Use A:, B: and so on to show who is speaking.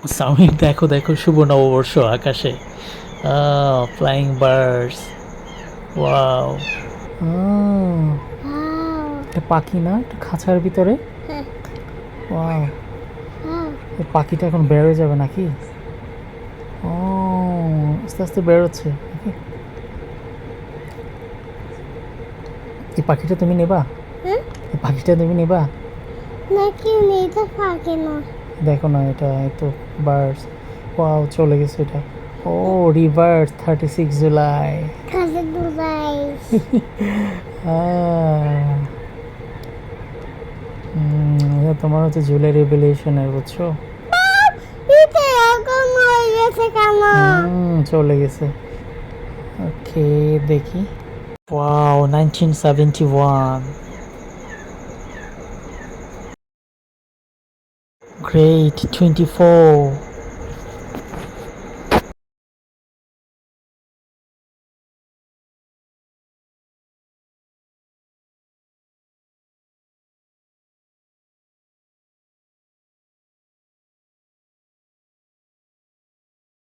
A: সামির দেখো দেখো, শুভ নববর্ষ আকাশে, ফ্লাইং বার্ডস, ওয়াও। এটা পাখি না, একটা খাঁচার ভিতরে। ওয়াও, এই পাখিটা এখন বের হয়ে যাবে নাকি? ও, আস্তে আস্তে বেরোচ্ছে নাকি? এই পাখিটা তুমি নেবা? এই পাখিটা তুমি নেবা?
B: নাকি নিতে পারবে না।
A: দেখো না, এটা তো বার্ডস। ওয়াও, চলে গেছে এটা। ও, রিভার্স 36 জুলাই।
B: কাজে দুবাই।
A: এটা তোমার হচ্ছে জুলাই রেভেলেশনের, বুঝছো?
B: এটা এখন হয়ে গেছে কেন?
A: চলে গেছে। ওকে, দেখি। ওয়াও, 1971। গ্রেট, 24।